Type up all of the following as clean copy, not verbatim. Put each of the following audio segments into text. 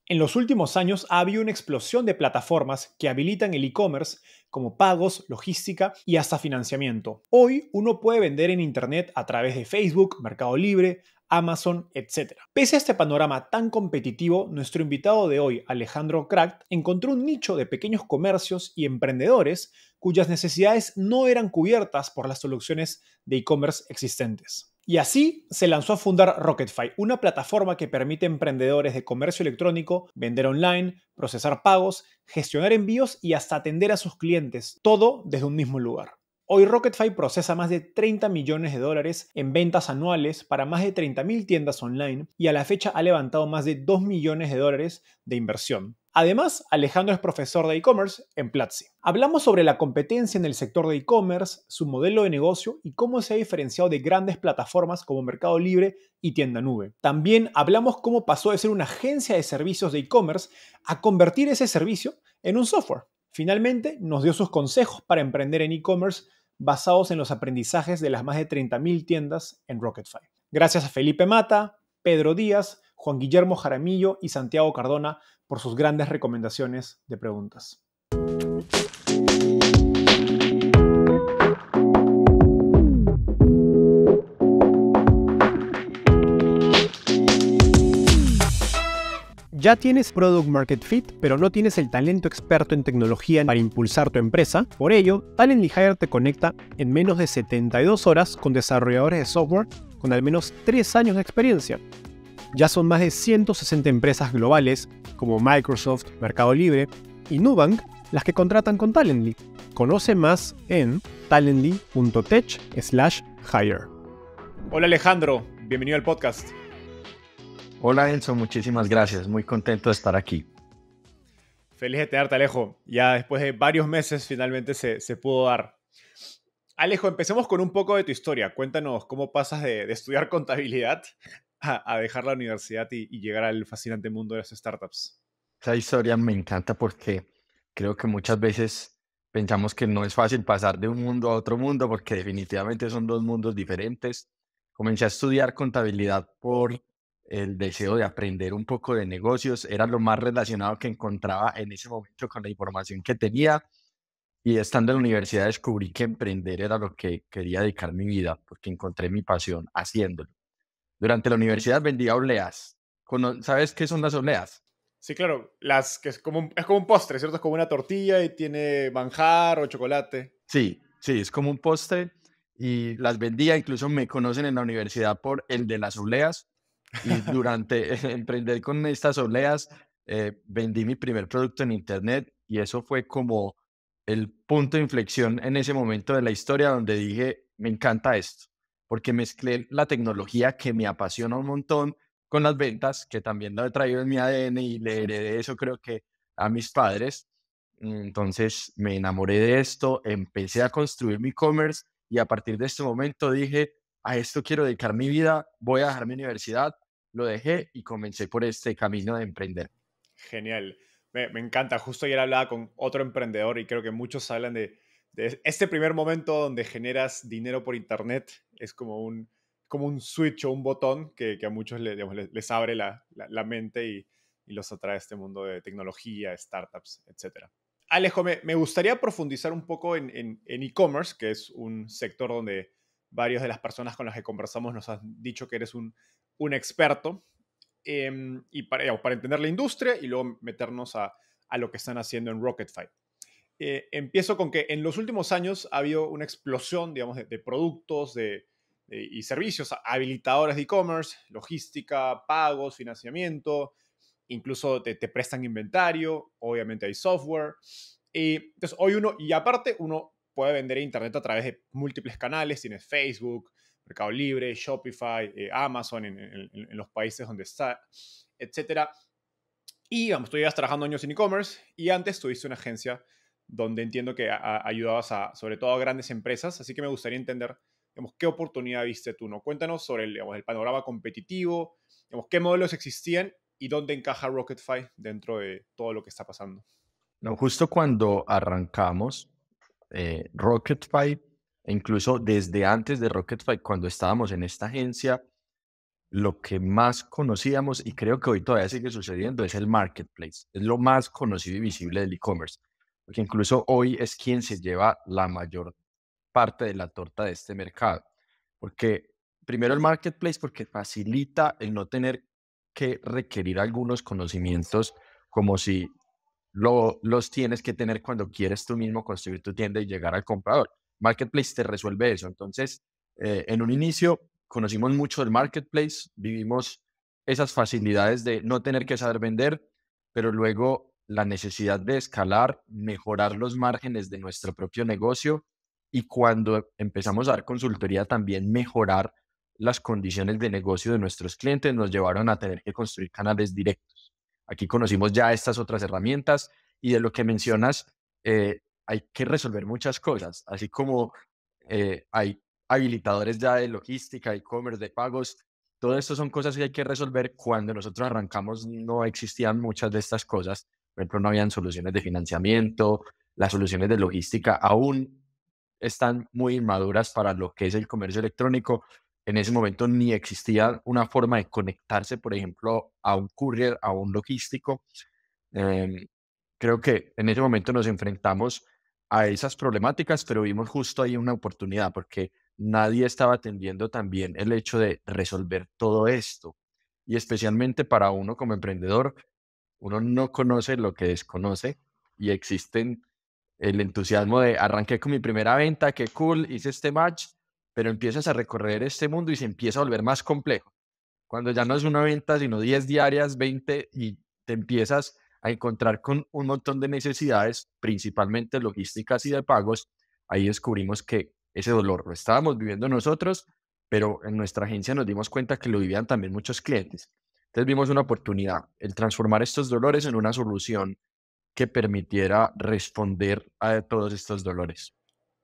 En los últimos años ha habido una explosión de plataformas que habilitan el e-commerce como pagos, logística y hasta financiamiento. Hoy uno puede vender en Internet a través de Facebook, Mercado Libre, Amazon, etc. Pese a este panorama tan competitivo, nuestro invitado de hoy, Alejandro Kracht, encontró un nicho de pequeños comercios y emprendedores cuyas necesidades no eran cubiertas por las soluciones de e-commerce existentes. Y así se lanzó a fundar Rocketfy, una plataforma que permite a emprendedores de comercio electrónico vender online, procesar pagos, gestionar envíos y hasta atender a sus clientes, todo desde un mismo lugar. Hoy Rocketfy procesa más de 30 millones de dólares en ventas anuales para más de 30.000 tiendas online y a la fecha ha levantado más de 2 millones de dólares de inversión. Además, Alejandro es profesor de e-commerce en Platzi. Hablamos sobre la competencia en el sector de e-commerce, su modelo de negocio y cómo se ha diferenciado de grandes plataformas como Mercado Libre y Tienda Nube. También hablamos cómo pasó de ser una agencia de servicios de e-commerce a convertir ese servicio en un software. Finalmente, nos dio sus consejos para emprender en e-commerce basados en los aprendizajes de las más de 30.000 tiendas en Rocketfy. Gracias a Felipe Mata, Pedro Díaz, Juan Guillermo Jaramillo y Santiago Cardona por sus grandes recomendaciones de preguntas. ¿Ya tienes Product Market Fit, pero no tienes el talento experto en tecnología para impulsar tu empresa? Por ello, Talently Hire te conecta en menos de 72 horas con desarrolladores de software con al menos 3 años de experiencia. Ya son más de 160 empresas globales como Microsoft, Mercado Libre y Nubank las que contratan con Talently. Conoce más en talently.tech/hire. Hola Alejandro, bienvenido al podcast. Hola Enzo, muchísimas gracias. Muy contento de estar aquí. Feliz de tenerte, Alejo. Ya después de varios meses finalmente se pudo dar. Alejo, empecemos con un poco de tu historia. Cuéntanos cómo pasas de estudiar contabilidad a dejar la universidad y llegar al fascinante mundo de las startups. Esa historia me encanta porque creo que muchas veces pensamos que no es fácil pasar de un mundo a otro mundo porque definitivamente son dos mundos diferentes. Comencé a estudiar contabilidad por el deseo de aprender un poco de negocios. Era lo más relacionado que encontraba en ese momento con la información que tenía. Y estando en la universidad descubrí que emprender era lo que quería dedicar mi vida porque encontré mi pasión haciéndolo. Durante la universidad vendía obleas. ¿Sabes qué son las obleas? Sí, claro, que es como un postre, ¿cierto? Es como una tortilla y tiene manjar o chocolate. Sí, sí, es como un postre y las vendía. Incluso me conocen en la universidad por el de las obleas. Y durante emprender con estas obleas, vendí mi primer producto en internet y eso fue como el punto de inflexión en ese momento de la historia donde dije, me encanta esto, porque mezclé la tecnología que me apasiona un montón con las ventas, que también lo he traído en mi ADN y le heredé eso creo que a mis padres. Entonces me enamoré de esto, empecé a construir mi e-commerce y a partir de este momento dije, a esto quiero dedicar mi vida, voy a dejar mi universidad, lo dejé y comencé por este camino de emprender. Genial. Me encanta. Justo ayer hablaba con otro emprendedor y creo que muchos hablan de este primer momento donde generas dinero por internet. Es como un switch o un botón que a muchos les abre la mente y los atrae a este mundo de tecnología, startups, etc. Alejo, me gustaría profundizar un poco en e-commerce, que es un sector donde varias de las personas con las que conversamos nos han dicho que eres un experto. Y para entender la industria y luego meternos a lo que están haciendo en Rocketfy. Empiezo con que en los últimos años ha habido una explosión, digamos, de productos y servicios habilitadores de e-commerce, logística, pagos, financiamiento, incluso te prestan inventario, obviamente hay software. Entonces, y aparte, uno puede vender en internet a través de múltiples canales, tienes Facebook, Mercado Libre, Shopify, Amazon en los países donde está, etcétera. Y digamos, tú llevas trabajando años en e-commerce y antes tuviste una agencia donde entiendo que ayudabas sobre todo a grandes empresas, así que me gustaría entender, digamos, qué oportunidad viste tú, ¿no? Cuéntanos sobre el panorama competitivo, digamos, qué modelos existían y dónde encaja Rocketfy dentro de todo lo que está pasando. No, justo cuando arrancamos Rocketfy, e incluso desde antes de Rocketfy, cuando estábamos en esta agencia, lo que más conocíamos, y creo que hoy todavía sigue sucediendo, es el marketplace. Es lo más conocido y visible del e-commerce, porque incluso hoy es quien se lleva la mayor parte de la torta de este mercado. Porque primero el marketplace, porque facilita el no tener que requerir algunos conocimientos como si los tienes que tener cuando quieres tú mismo construir tu tienda y llegar al comprador. Marketplace te resuelve eso. Entonces, en un inicio conocimos mucho del marketplace, vivimos esas facilidades de no tener que saber vender, pero luego la necesidad de escalar, mejorar los márgenes de nuestro propio negocio y cuando empezamos a dar consultoría también mejorar las condiciones de negocio de nuestros clientes nos llevaron a tener que construir canales directos. Aquí conocimos ya estas otras herramientas y de lo que mencionas, hay que resolver muchas cosas, así como hay habilitadores ya de logística, e-commerce, de pagos. Todo esto son cosas que hay que resolver. Cuando nosotros arrancamos no existían muchas de estas cosas. Por ejemplo, no habían soluciones de financiamiento, las soluciones de logística aún están muy inmaduras para lo que es el comercio electrónico. En ese momento ni existía una forma de conectarse, por ejemplo, a un courier, a un logístico. Em, Creo que en ese momento nos enfrentamos a esas problemáticas, pero vimos justo ahí una oportunidad porque nadie estaba atendiendo también el hecho de resolver todo esto. Y especialmente para uno como emprendedor, uno no conoce lo que desconoce y existen el entusiasmo de arranqué con mi primera venta, qué cool, hice este match, pero empiezas a recorrer este mundo y se empieza a volver más complejo. Cuando ya no es una venta, sino 10 diarias, 20, y te empiezas a encontrar con un montón de necesidades, principalmente logísticas y de pagos, ahí descubrimos que ese dolor lo estábamos viviendo nosotros, pero en nuestra agencia nos dimos cuenta que lo vivían también muchos clientes. Entonces vimos una oportunidad, el transformar estos dolores en una solución que permitiera responder a todos estos dolores.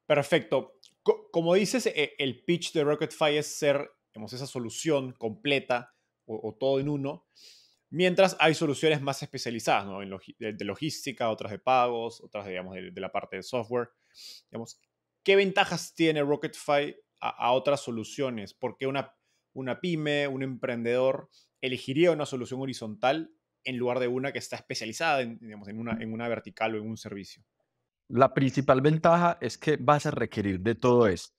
Perfecto. Como dices, el pitch de Rocketfy es ser, digamos, esa solución completa o todo en uno, mientras hay soluciones más especializadas, ¿no? De logística, otras de pagos, otras, digamos, de la parte de software. Digamos, ¿qué ventajas tiene Rocketfy a otras soluciones? ¿Por qué una pyme, un emprendedor elegiría una solución horizontal en lugar de una que está especializada en, digamos, en una vertical o en un servicio? La principal ventaja es que vas a requerir de todo esto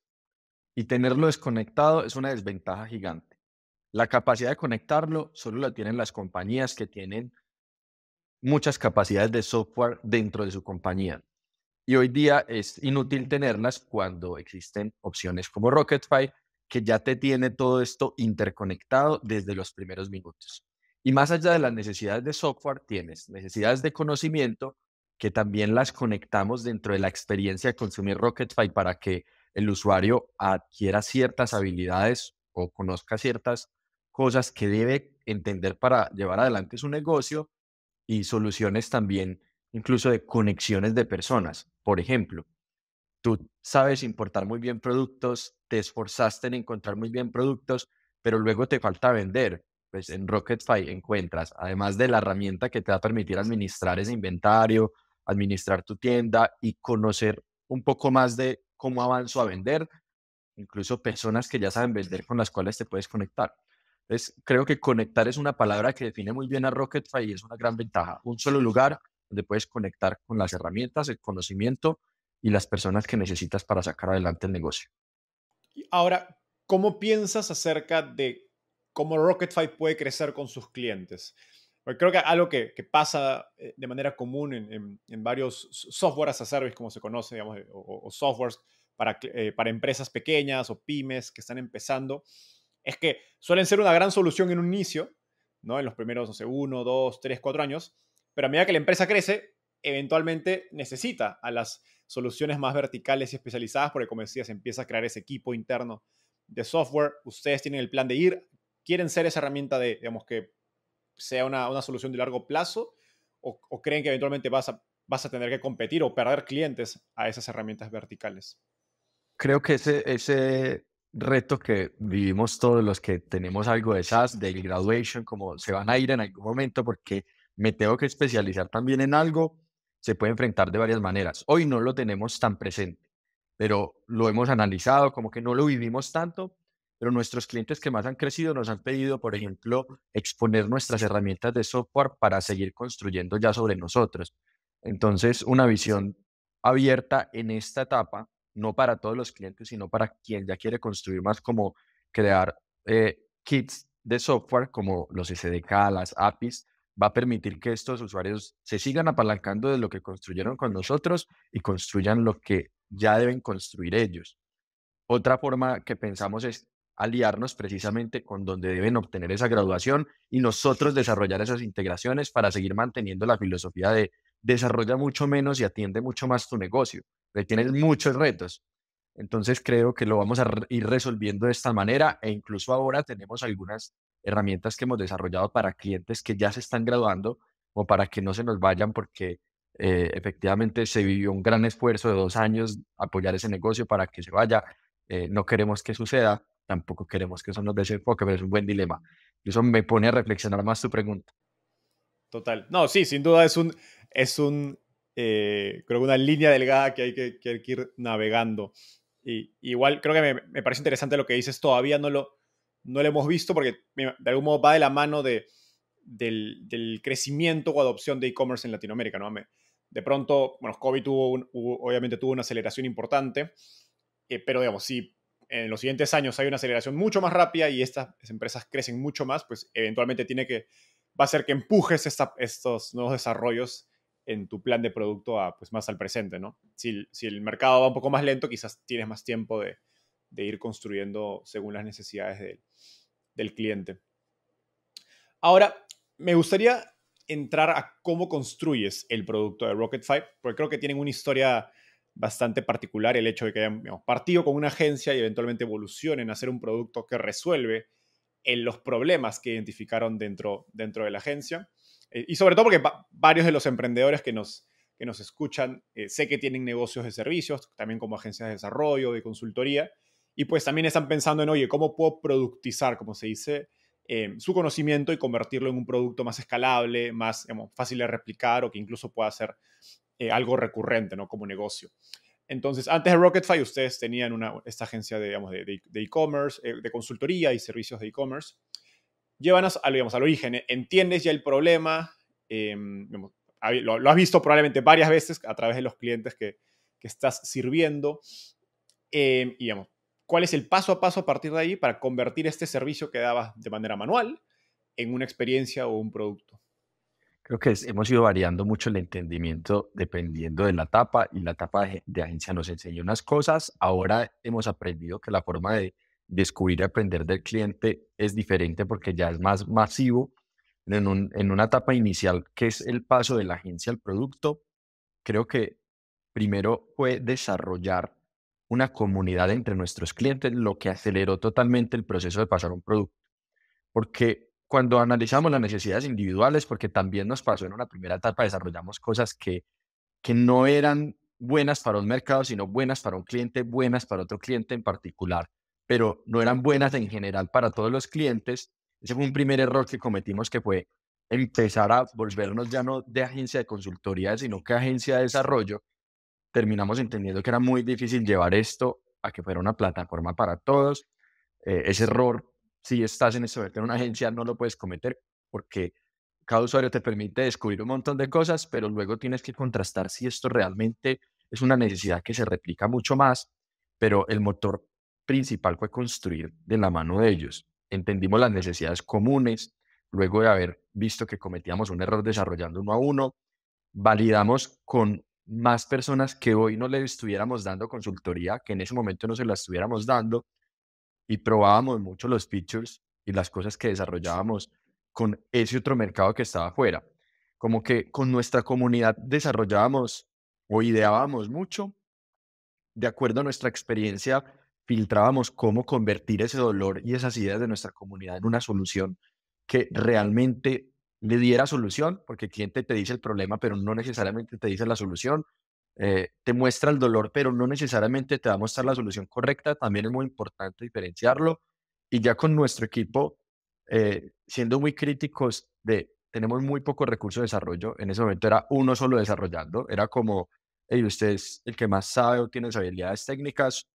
y tenerlo desconectado es una desventaja gigante. La capacidad de conectarlo solo la tienen las compañías que tienen muchas capacidades de software dentro de su compañía. Y hoy día es inútil tenerlas cuando existen opciones como Rocketfy, que ya te tiene todo esto interconectado desde los primeros minutos. Y más allá de las necesidades de software, tienes necesidades de conocimiento que también las conectamos dentro de la experiencia de consumir Rocketfy para que el usuario adquiera ciertas habilidades o conozca ciertas cosas que debe entender para llevar adelante su negocio y soluciones también, incluso de conexiones de personas. Por ejemplo, tú sabes importar muy bien productos, te esforzaste en encontrar muy bien productos, pero luego te falta vender. Pues en Rocketfy encuentras, además de la herramienta que te va a permitir administrar ese inventario, administrar tu tienda y conocer un poco más de cómo avanzo a vender, incluso personas que ya saben vender con las cuales te puedes conectar. Entonces, creo que conectar es una palabra que define muy bien a Rocketfy y es una gran ventaja. Un solo lugar donde puedes conectar con las herramientas, el conocimiento y las personas que necesitas para sacar adelante el negocio. Ahora, ¿cómo piensas acerca de cómo Rocketfy puede crecer con sus clientes? Porque creo que algo que pasa de manera común en varios software as a service, como se conoce, digamos, o softwares para empresas pequeñas o pymes que están empezando, es que suelen ser una gran solución en un inicio, ¿no? En los primeros, no sé, 1, 2, 3, 4 años, pero a medida que la empresa crece, eventualmente necesita a las soluciones más verticales y especializadas, porque como decías, empieza a crear ese equipo interno de software. Ustedes tienen el plan de ir, quieren ser esa herramienta de, digamos, que sea una solución de largo plazo, o creen que eventualmente vas a tener que competir o perder clientes a esas herramientas verticales. Creo que ese reto que vivimos todos los que tenemos algo de SaaS, de graduation, como se van a ir en algún momento porque me tengo que especializar también en algo, se puede enfrentar de varias maneras. Hoy no lo tenemos tan presente, pero lo hemos analizado, como que no lo vivimos tanto, pero nuestros clientes que más han crecido nos han pedido, por ejemplo, exponer nuestras herramientas de software para seguir construyendo ya sobre nosotros. Entonces, una visión abierta en esta etapa, no para todos los clientes, sino para quien ya quiere construir más, como crear kits de software como los SDK, las APIs, va a permitir que estos usuarios se sigan apalancando de lo que construyeron con nosotros y construyan lo que ya deben construir ellos. Otra forma que pensamos es aliarnos precisamente con donde deben obtener esa graduación y nosotros desarrollar esas integraciones para seguir manteniendo la filosofía de desarrolla mucho menos y atiende mucho más tu negocio, que tienes muchos retos. Entonces creo que lo vamos a ir resolviendo de esta manera e incluso ahora tenemos algunas herramientas que hemos desarrollado para clientes que ya se están graduando o para que no se nos vayan porque efectivamente se vivió un gran esfuerzo de 2 años apoyar ese negocio para que se vaya. No queremos que suceda, tampoco queremos que eso nos desenfoque, pero es un buen dilema. Y eso me pone a reflexionar más tu pregunta. Total. No, sí, sin duda creo que una línea delgada que hay que ir navegando. Y igual creo que me parece interesante lo que dices, todavía no lo hemos visto porque de algún modo va de la mano del crecimiento o adopción de e-commerce en Latinoamérica, ¿no? De pronto, bueno, COVID obviamente tuvo una aceleración importante, pero digamos, si en los siguientes años hay una aceleración mucho más rápida y estas empresas crecen mucho más, pues eventualmente va a ser que empujes estos nuevos desarrollos en tu plan de producto pues más al presente, ¿no? Si el mercado va un poco más lento, quizás tienes más tiempo de ir construyendo según las necesidades del cliente. Ahora, me gustaría entrar a cómo construyes el producto de Rocket 5, porque creo que tienen una historia bastante particular, el hecho de que hayan, digamos, partido con una agencia y eventualmente evolucionen a hacer un producto que resuelve en los problemas que identificaron dentro de la agencia. Y sobre todo porque varios de los emprendedores que nos escuchan, sé que tienen negocios de servicios, también como agencias de desarrollo, de consultoría, y pues también están pensando en, oye, ¿cómo puedo productizar, como se dice, su conocimiento y convertirlo en un producto más escalable, más, digamos, fácil de replicar o que incluso pueda ser algo recurrente, ¿no? Como negocio. Entonces, antes de Rocket5, ustedes tenían esta agencia de, digamos, de e-commerce, de consultoría y servicios de e-commerce. Llévanos digamos, al origen. Entiendes ya el problema, digamos, lo has visto probablemente varias veces a través de los clientes que estás sirviendo. Y, digamos, ¿cuál es el paso a paso a partir de ahí para convertir este servicio que dabas de manera manual en una experiencia o un producto? Creo que hemos ido variando mucho el entendimiento dependiendo de la etapa y la etapa de agencia nos enseñó unas cosas. Ahora hemos aprendido que la forma de descubrir y aprender del cliente es diferente porque ya es más masivo. En una etapa inicial, que es el paso de la agencia al producto, creo que primero fue desarrollar una comunidad entre nuestros clientes, lo que aceleró totalmente el proceso de pasar a un producto. Porque cuando analizamos las necesidades individuales, porque también nos pasó en una primera etapa, desarrollamos cosas que no eran buenas para un mercado, sino buenas para un cliente, buenas para otro cliente en particular, pero no eran buenas en general para todos los clientes. Ese fue un primer error que cometimos, que fue empezar a volvernos ya no de agencia de consultoría, sino que agencia de desarrollo. Terminamos entendiendo que era muy difícil llevar esto a que fuera una plataforma para todos. Ese error, si estás en esto en una agencia, no lo puedes cometer porque cada usuario te permite descubrir un montón de cosas, pero luego tienes que contrastar si esto realmente es una necesidad que se replica mucho más, pero el motor principal fue construir de la mano de ellos. Entendimos las necesidades comunes, luego de haber visto que cometíamos un error desarrollando uno a uno, validamos con más personas que hoy no le estuviéramos dando consultoría, que en ese momento no se la estuviéramos dando, y probábamos mucho los features y las cosas que desarrollábamos con ese otro mercado que estaba afuera. Como que con nuestra comunidad desarrollábamos o ideábamos mucho, de acuerdo a nuestra experiencia, filtrábamos cómo convertir ese dolor y esas ideas de nuestra comunidad en una solución que realmente le diera solución, porque el cliente te dice el problema, pero no necesariamente te dice la solución. Te muestra el dolor, pero no necesariamente te va a mostrar la solución correcta. También es muy importante diferenciarlo. Y ya con nuestro equipo, siendo muy críticos tenemos muy pocos recursos de desarrollo. En ese momento era uno solo desarrollando. Era como, hey, usted es el que más sabe o tiene las habilidades técnicas,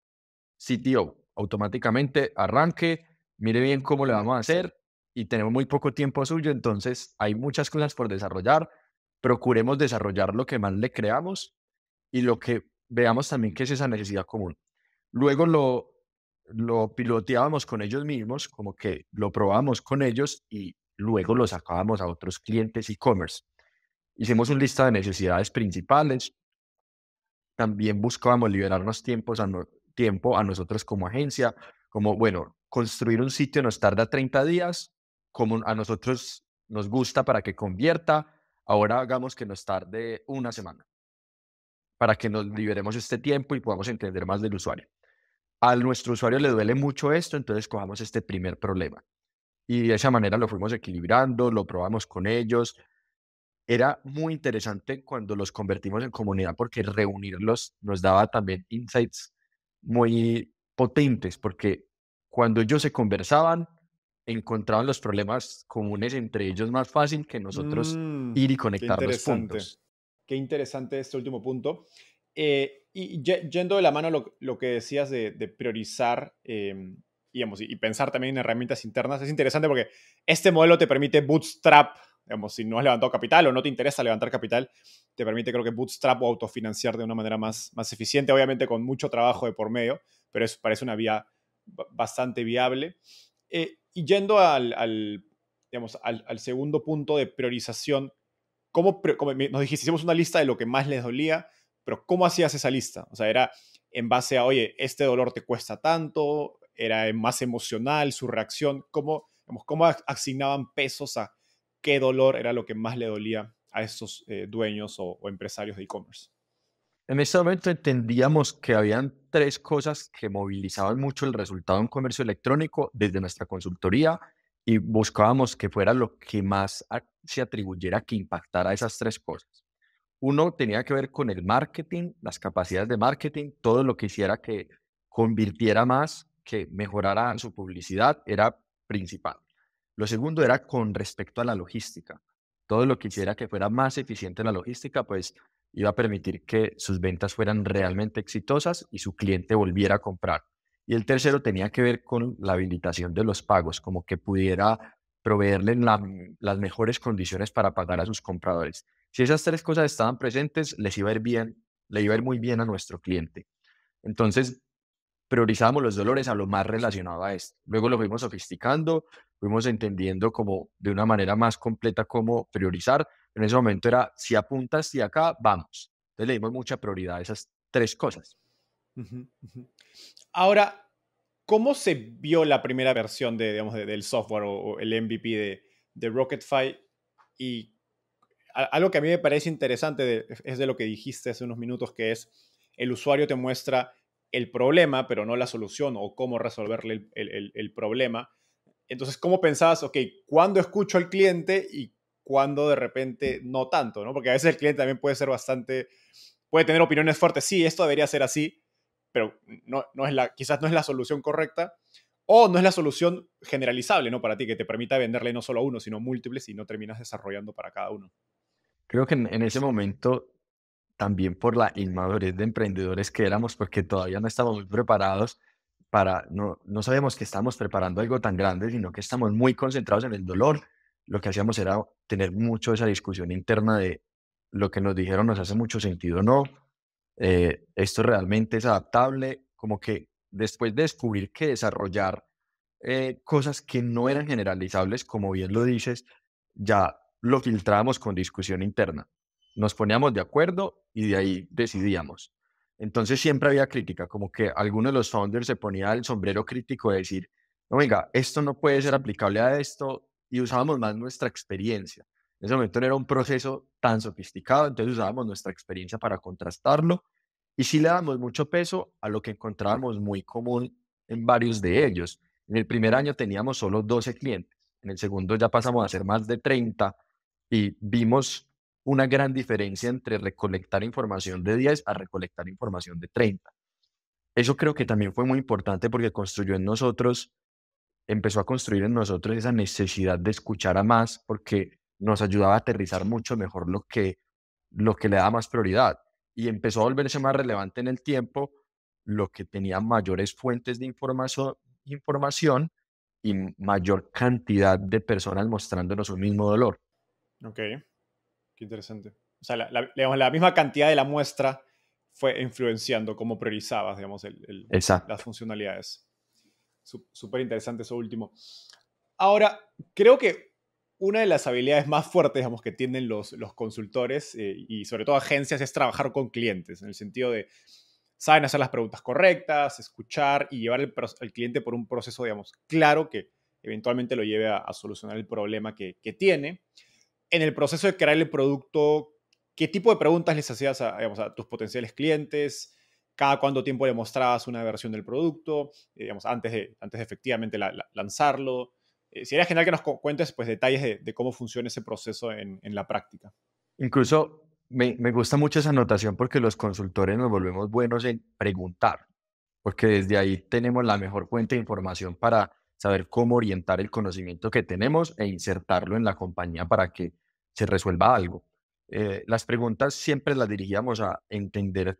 CTO. automáticamente arranque, mire bien cómo le vamos a hacer y tenemos muy poco tiempo suyo, entonces hay muchas cosas por desarrollar. Procuremos desarrollar lo que más le creamos y lo que veamos también que es esa necesidad común. Luego lo piloteábamos con ellos mismos, como que lo probábamos con ellos y luego lo sacábamos a otros clientes e-commerce. Hicimos un lista de necesidades principales. También buscábamos liberarnos tiempo a nosotros como agencia, como, bueno, construir un sitio nos tarda 30 días, como a nosotros nos gusta para que convierta, ahora hagamos que nos tarde una semana, para que nos liberemos este tiempo y podamos entender más del usuario. A nuestro usuario le duele mucho esto, entonces cojamos este primer problema. Y de esa manera lo fuimos equilibrando, lo probamos con ellos. Era muy interesante cuando los convertimos en comunidad, porque reunirlos nos daba también insights muy potentes, porque cuando ellos se conversaban, encontraban los problemas comunes entre ellos más fácil que nosotros Mm, ir y qué conectar los interesante. puntos. Qué interesante este último punto. Yendo de la mano lo que decías de priorizar digamos, y pensar también en herramientas internas, es interesante porque este modelo te permite bootstrap, digamos, si no has levantado capital o no te interesa levantar capital, te permite creo que bootstrap o autofinanciar de una manera más eficiente, obviamente con mucho trabajo de por medio, pero eso parece una vía bastante viable. Y yendo digamos, al segundo punto de priorización, como nos dijiste, hicimos una lista de lo que más les dolía, pero ¿cómo hacías esa lista? O sea, era en base a, oye, este dolor te cuesta tanto, era más emocional su reacción, digamos, cómo asignaban pesos a qué dolor era lo que más le dolía a estos dueños o empresarios de e-commerce. En este momento entendíamos que habían tres cosas que movilizaban mucho el resultado de un comercio electrónico desde nuestra consultoría y buscábamos que fuera lo que más se atribuyera que impactara esas tres cosas. Uno tenía que ver con el marketing, las capacidades de marketing, todo lo que hiciera que convirtiera más, que mejorara su publicidad, era principal. Lo segundo era con respecto a la logística. Todo lo que hiciera que fuera más eficiente la logística, pues iba a permitir que sus ventas fueran realmente exitosas y su cliente volviera a comprar. Y el tercero tenía que ver con la habilitación de los pagos, como que pudiera proveerle las mejores condiciones para pagar a sus compradores. Si esas tres cosas estaban presentes, les iba a ir bien, le iba a ir muy bien a nuestro cliente. Entonces, priorizábamos los dolores a lo más relacionado a esto. Luego lo fuimos sofisticando, fuimos entendiendo como de una manera más completa cómo priorizar. En ese momento era, si apuntas y acá, vamos. Entonces le dimos mucha prioridad a esas tres cosas. Ujú, ujú. Ahora, ¿cómo se vio la primera versión digamos, del software o el MVP de Rocketfy? Y algo que a mí me parece interesante es de lo que dijiste hace unos minutos, que es el usuario te muestra el problema, pero no la solución o cómo resolverle el problema. Entonces, ¿cómo pensabas, ok, cuándo escucho al cliente y cuándo de repente no tanto, ¿no? Porque a veces el cliente también puede ser puede tener opiniones fuertes, sí, esto debería ser así, pero no es quizás no es la solución correcta o no es la solución generalizable, ¿no? Para ti, que te permita venderle no solo a uno, sino múltiples y no terminas desarrollando para cada uno. Creo que en ese momento, también por la inmadurez de emprendedores que éramos, porque todavía no estamos muy preparados no sabíamos que estábamos preparando algo tan grande, sino que estamos muy concentrados en el dolor. Lo que hacíamos era tener mucho esa discusión interna de lo que nos dijeron nos hace mucho sentido o no, esto realmente es adaptable, como que después de descubrir que desarrollar cosas que no eran generalizables, como bien lo dices, ya lo filtrábamos con discusión interna. Nos poníamos de acuerdo y de ahí decidíamos. Entonces siempre había crítica, como que alguno de los founders se ponía el sombrero crítico de decir, no, venga, esto no puede ser aplicable a esto, y usábamos más nuestra experiencia. En ese momento no era un proceso tan sofisticado, entonces usábamos nuestra experiencia para contrastarlo y sí le damos mucho peso a lo que encontrábamos muy común en varios de ellos. En el primer año teníamos solo 12 clientes, en el segundo ya pasamos a ser más de 30 y vimos una gran diferencia entre recolectar información de 10 a recolectar información de 30. Eso creo que también fue muy importante porque empezó a construir en nosotros esa necesidad de escuchar a más porque nos ayudaba a aterrizar mucho mejor lo que le da más prioridad y empezó a volverse más relevante en el tiempo lo que tenía mayores fuentes de información y mayor cantidad de personas mostrándonos un mismo dolor. Ok, qué interesante. O sea, digamos, la misma cantidad de la muestra fue influenciando cómo priorizabas, digamos, las Exacto. funcionalidades. Súper interesante eso último. Ahora, creo que una de las habilidades más fuertes, digamos, que tienen los consultores y sobre todo agencias es trabajar con clientes, en el sentido de saben hacer las preguntas correctas, escuchar y llevar al cliente por un proceso, digamos, claro que eventualmente lo lleve a solucionar el problema que tiene. En el proceso de crear el producto, ¿qué tipo de preguntas les hacías digamos, a tus potenciales clientes? ¿Cada cuánto tiempo le mostrabas una versión del producto? Digamos, antes de efectivamente lanzarlo. Sería genial que nos cuentes pues, detalles de cómo funciona ese proceso en la práctica. Incluso me gusta mucho esa anotación porque los consultores nos volvemos buenos en preguntar, porque desde ahí tenemos la mejor fuente de información para saber cómo orientar el conocimiento que tenemos e insertarlo en la compañía para que se resuelva algo. Las preguntas siempre las dirigíamos a entender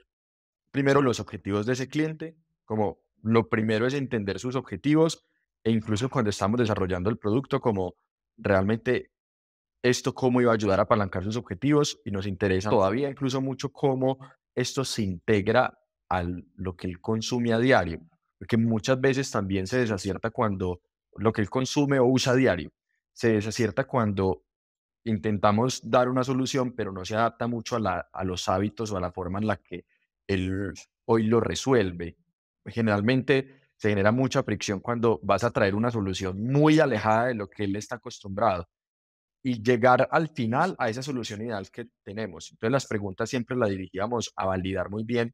primero los objetivos de ese cliente, como lo primero es entender sus objetivos e incluso cuando estamos desarrollando el producto, como realmente esto cómo iba a ayudar a apalancar sus objetivos y nos interesa todavía incluso mucho cómo esto se integra a lo que él consume a diario, porque muchas veces también se desacierta cuando lo que él consume o usa a diario, se desacierta cuando intentamos dar una solución, pero no se adapta mucho a los hábitos o a la forma en la que él hoy lo resuelve. Generalmente se genera mucha fricción cuando vas a traer una solución muy alejada de lo que él está acostumbrado y llegar al final a esa solución ideal que tenemos. Entonces, las preguntas siempre las dirigíamos a validar muy bien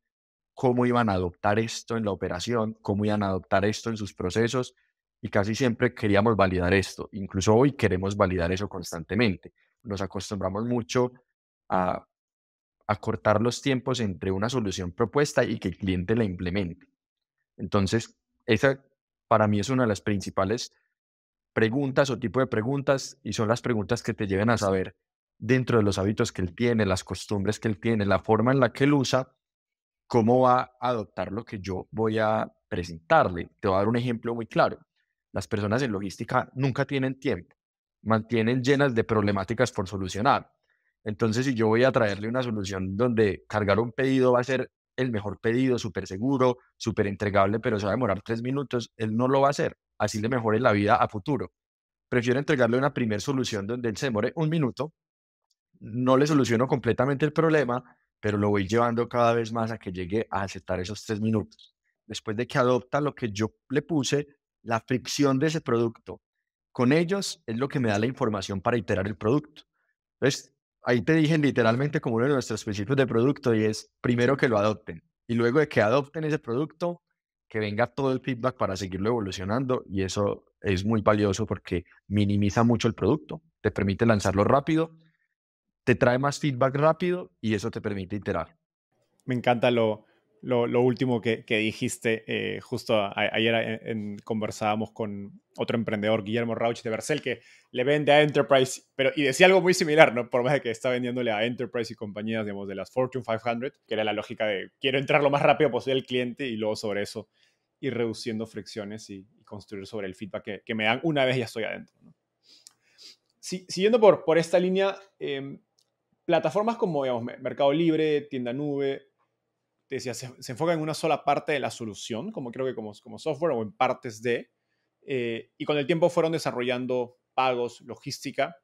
cómo iban a adoptar esto en la operación, cómo iban a adoptar esto en sus procesos, y casi siempre queríamos validar esto. Incluso hoy queremos validar eso constantemente. Nos acostumbramos mucho a cortar los tiempos entre una solución propuesta y que el cliente la implemente. Entonces, esa para mí es una de las principales preguntas o tipo de preguntas, y son las preguntas que te lleven a saber dentro de los hábitos que él tiene, las costumbres que él tiene, la forma en la que él usa, cómo va a adoptar lo que yo voy a presentarle. Te voy a dar un ejemplo muy claro. Las personas en logística nunca tienen tiempo, mantienen llenas de problemáticas por solucionar. Entonces, si yo voy a traerle una solución donde cargar un pedido va a ser el mejor pedido, súper seguro, súper entregable, pero se va a demorar 3 minutos, él no lo va a hacer. Así le mejore la vida a futuro. Prefiero entregarle una primer solución donde él se demore 1 minuto, no le soluciono completamente el problema, pero lo voy llevando cada vez más a que llegue a aceptar esos 3 minutos. Después de que adopta lo que yo le puse, la fricción de ese producto con ellos es lo que me da la información para iterar el producto. Entonces, ahí te dije literalmente como uno de nuestros principios de producto y es primero que lo adopten y luego de que adopten ese producto, que venga todo el feedback para seguirlo evolucionando y eso es muy valioso porque minimiza mucho el producto, te permite lanzarlo rápido, te trae más feedback rápido y eso te permite iterar. Me encanta lo último que dijiste. Justo ayer conversábamos con otro emprendedor, Guillermo Rauch de Vercel, que le vende a Enterprise, y decía algo muy similar, ¿no? Por más de que está vendiéndole a Enterprise y compañías, digamos, de las Fortune 500, que era la lógica de quiero entrar lo más rápido posible al cliente y luego sobre eso ir reduciendo fricciones y construir sobre el feedback que me dan una vez ya estoy adentro, ¿no? Siguiendo por esta línea, plataformas como digamos, Mercado Libre, Tienda Nube, te decía, se enfoca en una sola parte de la solución, como creo que como software o en partes de, y con el tiempo fueron desarrollando pagos, logística,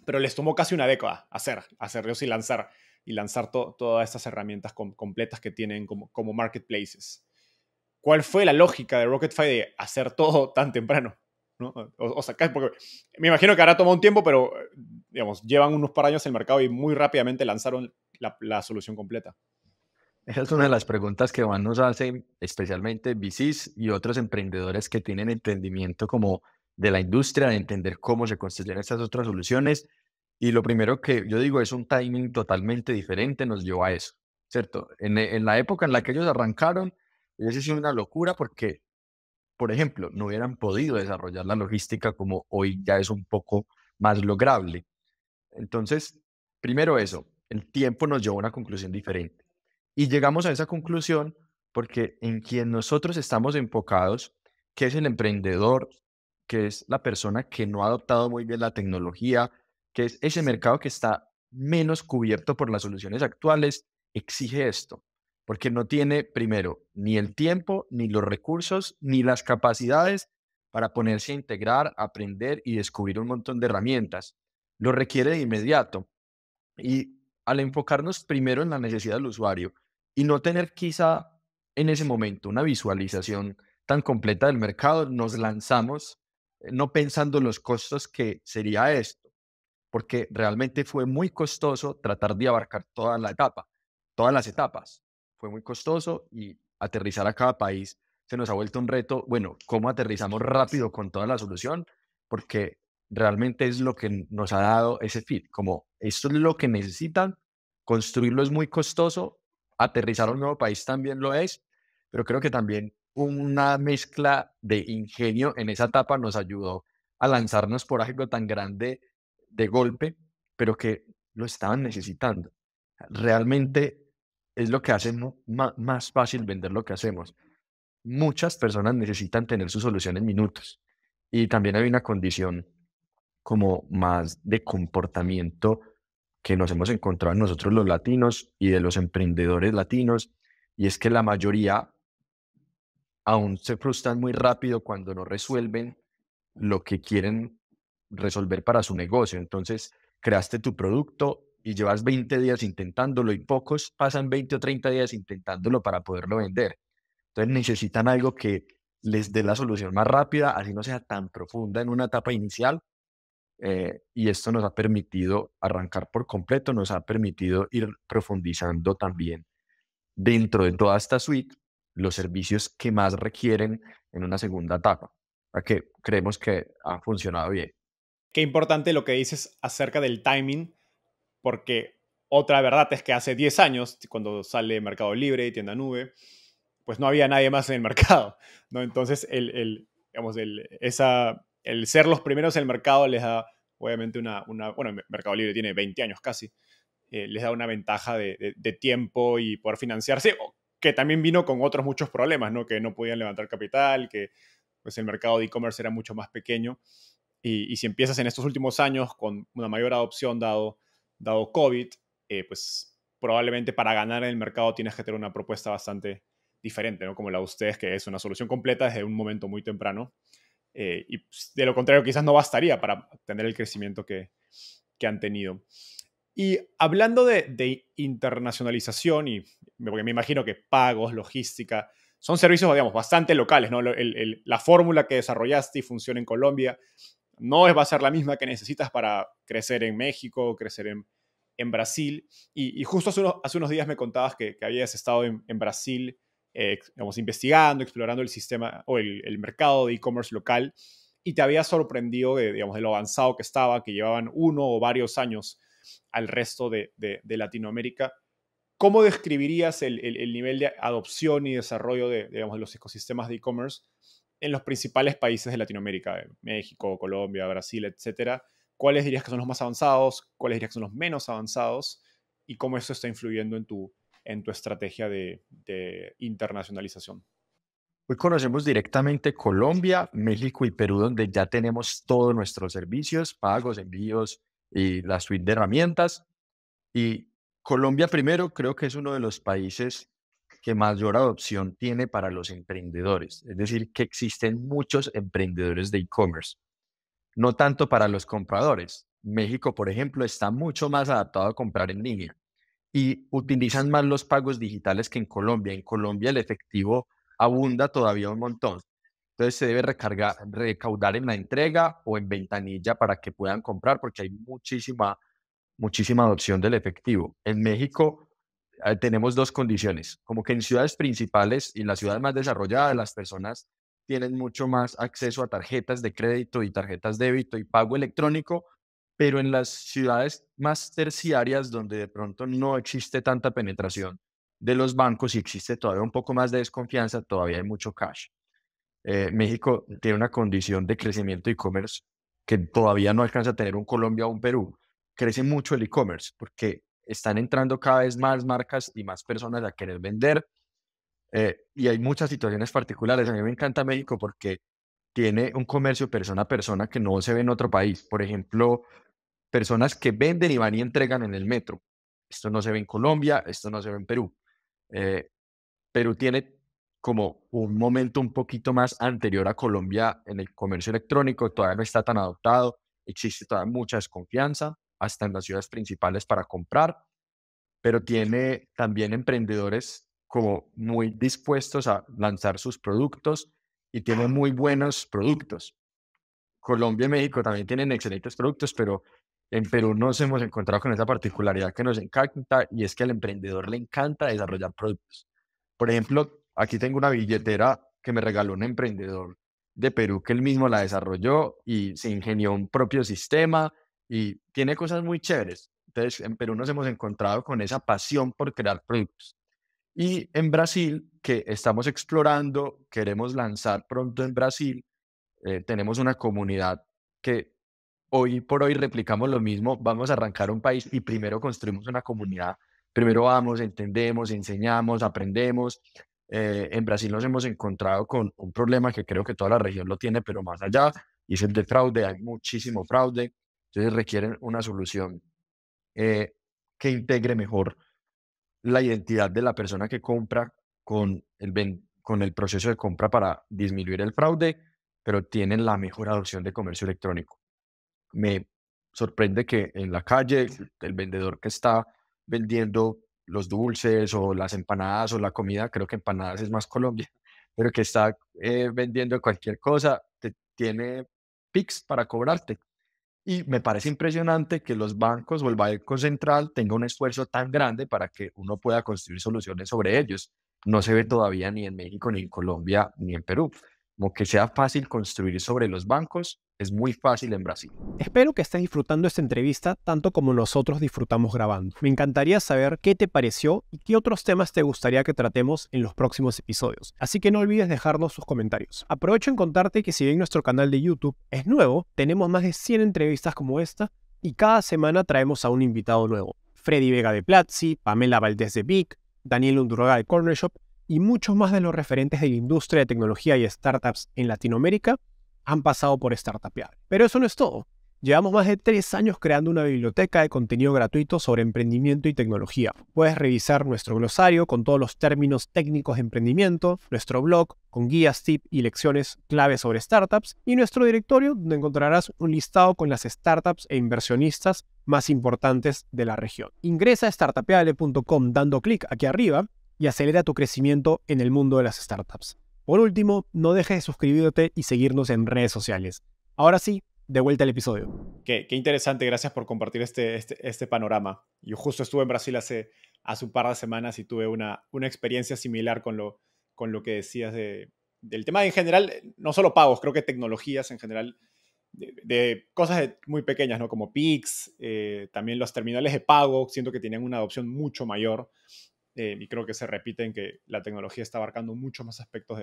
pero les tomó casi una década hacerlos y lanzar todas estas herramientas completas que tienen como marketplaces. ¿Cuál fue la lógica de Rocketfy de hacer todo tan temprano? ¿No? Porque me imagino que habrá tomado un tiempo, pero digamos, llevan unos par de años en el mercado y muy rápidamente lanzaron la solución completa. Esa es una de las preguntas que más nos hacen, especialmente VCs y otros emprendedores que tienen entendimiento como de la industria, de entender cómo se construyen estas otras soluciones. Y lo primero que yo digo es un timing totalmente diferente nos llevó a eso, ¿cierto? En la época en la que ellos arrancaron, hubiese sido una locura porque, por ejemplo, no hubieran podido desarrollar la logística como hoy ya es un poco más lograble. Entonces, primero eso, el tiempo nos llevó a una conclusión diferente. Y llegamos a esa conclusión porque en quien nosotros estamos enfocados, que es el emprendedor, que es la persona que no ha adoptado muy bien la tecnología, que es ese mercado que está menos cubierto por las soluciones actuales, exige esto, porque no tiene, primero, ni el tiempo, ni los recursos, ni las capacidades para ponerse a integrar, aprender y descubrir un montón de herramientas. Lo requiere de inmediato. Y al enfocarnos primero en la necesidad del usuario y no tener quizá en ese momento una visualización tan completa del mercado, nos lanzamos no pensando los costos que sería esto, porque realmente fue muy costoso tratar de abarcar toda la etapa, todas las etapas. Fue muy costoso y aterrizar a cada país se nos ha vuelto un reto. Bueno, ¿cómo aterrizamos rápido con toda la solución? Porque realmente es lo que nos ha dado ese fit, como esto es lo que necesitan, construirlo es muy costoso, aterrizar a un nuevo país también lo es, pero creo que también una mezcla de ingenio en esa etapa nos ayudó a lanzarnos por algo tan grande de golpe, pero que lo estaban necesitando. Realmente es lo que hace más fácil vender lo que hacemos. Muchas personas necesitan tener su solución en minutos. Y también hay una condición como más de comportamiento que nos hemos encontrado en nosotros los latinos y de los emprendedores latinos, y es que la mayoría aún se frustran muy rápido cuando no resuelven lo que quieren resolver para su negocio. Entonces, creaste tu producto y llevas 20 días intentándolo y pocos pasan 20 o 30 días intentándolo para poderlo vender. Entonces, necesitan algo que les dé la solución más rápida, así no sea tan profunda en una etapa inicial. Y esto nos ha permitido arrancar por completo, nos ha permitido ir profundizando también dentro de toda esta suite los servicios que más requieren en una segunda etapa, a que creemos que ha funcionado bien. Qué importante lo que dices acerca del timing, porque otra verdad es que hace 10 años, cuando sale Mercado Libre y Tienda Nube, pues no había nadie más en el mercado, ¿no? Entonces, digamos, el ser los primeros en el mercado les da, obviamente, bueno, Mercado Libre tiene 20 años casi, les da una ventaja de tiempo y poder financiarse, que también vino con otros muchos problemas, ¿no? Que no podían levantar capital, que pues el mercado de e-commerce era mucho más pequeño. Y si empiezas en estos últimos años con una mayor adopción dado COVID, pues probablemente para ganar en el mercado tienes que tener una propuesta bastante diferente, ¿no? Como la de ustedes, que es una solución completa desde un momento muy temprano. Y pues, de lo contrario, quizás no bastaría para tener el crecimiento que han tenido. Y hablando de internacionalización, porque me imagino que pagos, logística, son servicios, digamos, bastante locales, ¿no? La fórmula que desarrollaste y funciona en Colombia no va a ser la misma que necesitas para crecer en México, crecer en Brasil. Y justo hace unos días me contabas que habías estado en Brasil, digamos, investigando, explorando el sistema o el mercado de e-commerce local y te había sorprendido digamos, de lo avanzado que estaba, que llevaban uno o varios años al resto de Latinoamérica. ¿Cómo describirías el nivel de adopción y desarrollo digamos, de los ecosistemas de e-commerce en los principales países de Latinoamérica, México, Colombia, Brasil, etcétera? ¿Cuáles dirías que son los más avanzados? ¿Cuáles dirías que son los menos avanzados? ¿Y cómo eso está influyendo en tu estrategia de internacionalización? Hoy conocemos directamente Colombia, México y Perú, donde ya tenemos todos nuestros servicios, pagos, envíos y la suite de herramientas. Y Colombia primero creo que es uno de los países que mayor adopción tiene para los emprendedores. Es decir, que existen muchos emprendedores de e-commerce, no tanto para los compradores. México, por ejemplo, está mucho más adaptado a comprar en línea y utilizan más los pagos digitales que en Colombia. En Colombia el efectivo abunda todavía un montón. Entonces se debe recaudar en la entrega o en ventanilla para que puedan comprar porque hay muchísima adopción del efectivo. En México tenemos dos condiciones, como que en ciudades principales y en las ciudades más desarrolladas las personas tienen mucho más acceso a tarjetas de crédito y tarjetas débito y pago electrónico, pero en las ciudades más terciarias donde de pronto no existe tanta penetración de los bancos y existe todavía un poco más de desconfianza, todavía hay mucho cash. México tiene una condición de crecimiento de e-commerce que todavía no alcanza a tener un Colombia o un Perú. Crece mucho el e-commerce porque están entrando cada vez más marcas y más personas a querer vender. Y hay muchas situaciones particulares. A mí me encanta México porque tiene un comercio persona a persona que no se ve en otro país. Por ejemplo, personas que venden y van y entregan en el metro. Esto no se ve en Colombia, esto no se ve en Perú. Eh, Perú tiene como un momento un poquito más anterior a Colombia en el comercio electrónico, todavía no está tan adoptado, existe todavía mucha desconfianza, hasta en las ciudades principales para comprar, pero tiene también emprendedores como muy dispuestos a lanzar sus productos y tiene muy buenos productos. Colombia y México también tienen excelentes productos, pero en Perú nos hemos encontrado con esa particularidad que nos encanta y es que al emprendedor le encanta desarrollar productos. Por ejemplo, aquí tengo una billetera que me regaló un emprendedor de Perú que él mismo la desarrolló y se ingenió un propio sistema y tiene cosas muy chéveres. Entonces, en Perú nos hemos encontrado con esa pasión por crear productos. Y en Brasil, que estamos explorando, queremos lanzar pronto en Brasil, tenemos una comunidad que hoy por hoy replicamos lo mismo, vamos a arrancar un país y primero construimos una comunidad. Primero vamos, entendemos, enseñamos, aprendemos. En Brasil nos hemos encontrado con un problema que creo que toda la región lo tiene, pero más allá, y es el de fraude. Hay muchísimo fraude, entonces requieren una solución eh, que integre mejor la identidad de la persona que compra con el proceso de compra para disminuir el fraude, pero tienen la mejor adopción de comercio electrónico. Me sorprende que en la calle el vendedor que está vendiendo los dulces o las empanadas o la comida, creo que empanadas es más Colombia, pero que está vendiendo cualquier cosa, tiene Pix para cobrarte. Y me parece impresionante que los bancos o el Banco Central tenga un esfuerzo tan grande para que uno pueda construir soluciones sobre ellos. No se ve todavía ni en México, ni en Colombia, ni en Perú. Como que sea fácil construir sobre los bancos, es muy fácil en Brasil. Espero que estés disfrutando esta entrevista tanto como nosotros disfrutamos grabando. Me encantaría saber qué te pareció y qué otros temas te gustaría que tratemos en los próximos episodios. Así que no olvides dejarnos sus comentarios. Aprovecho en contarte que si bien nuestro canal de YouTube es nuevo, tenemos más de 100 entrevistas como esta y cada semana traemos a un invitado nuevo. Freddy Vega de Platzi, Pamela Valdés de Vic, Daniel Undurraga de Corner Shop y muchos más de los referentes de la industria de tecnología y startups en Latinoamérica han pasado por Startupear. Pero eso no es todo. Llevamos más de 3 años creando una biblioteca de contenido gratuito sobre emprendimiento y tecnología. Puedes revisar nuestro glosario con todos los términos técnicos de emprendimiento, nuestro blog con guías, tips y lecciones clave sobre startups y nuestro directorio donde encontrarás un listado con las startups e inversionistas más importantes de la región. Ingresa a startupeable.com dando clic aquí arriba y acelera tu crecimiento en el mundo de las startups. Por último, no dejes de suscribirte y seguirnos en redes sociales. Ahora sí, de vuelta al episodio. Qué interesante, gracias por compartir este panorama. Yo justo estuve en Brasil hace un par de semanas y tuve una experiencia similar con lo que decías del tema en general, no solo pagos, creo que tecnologías en general, de cosas muy pequeñas, ¿no? Como Pix, también los terminales de pago, siento que tenían una adopción mucho mayor y creo que se repite en que la tecnología está abarcando muchos más aspectos